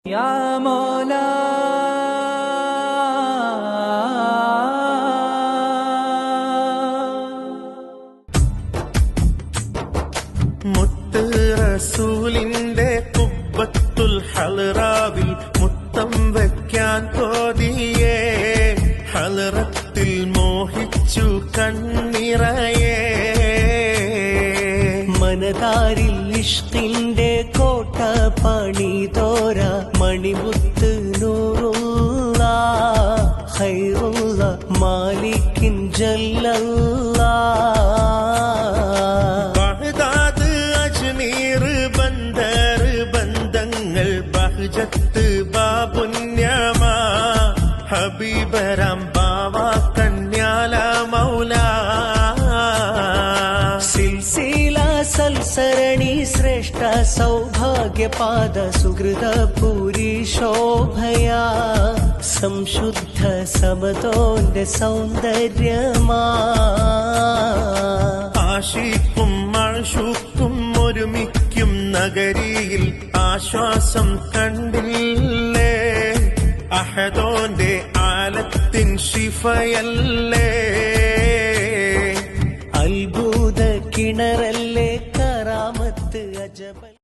യാ മൗലാ മുത്ത് റസൂലിന്റെ ഖുബ്ബത്തുൽ ഹളറാവിൽ മുത്തം വയ്ക്കാൻ തോതിയേ ഹളറത്തിൽ മോഹിച്ചു കണ്ണിറയേ മനതാരിൽ ഇഷ്കിന്റെ കോട്ട പണിതോര മണിമുത്ത് നൂറുള്ള ഖൈറുള്ള മാലിക്കിൻ ജല്ലല്ലാ ബഗ്ദാദ് അജ്മീർ ബന്ദർ ബന്ധങ്ങൾ ബഹ്ജത്ത് ബാബുന്യമ ഹബീബരാം ബാവ കന്യാല മൗലാ സൽസരണി ശ്രേഷ്ഠ സൗഭാഗ്യപാദ സുഹൃത പൂരി ശോഭയാ സംശുദ്ധ സമതോന്റെ സൗന്ദര്യമാ ആശിക്കും മഴശൂക്കും ഒരുമിക്കും നഗരിയിൽ ആശ്വാസം കണ്ടില്ലേ അഹദോന്റെ ആലത്തിൻ ശിഫയല്ലേ അത്ഭുത കിണറല്ലേ കറാമത്ത് അജബൽ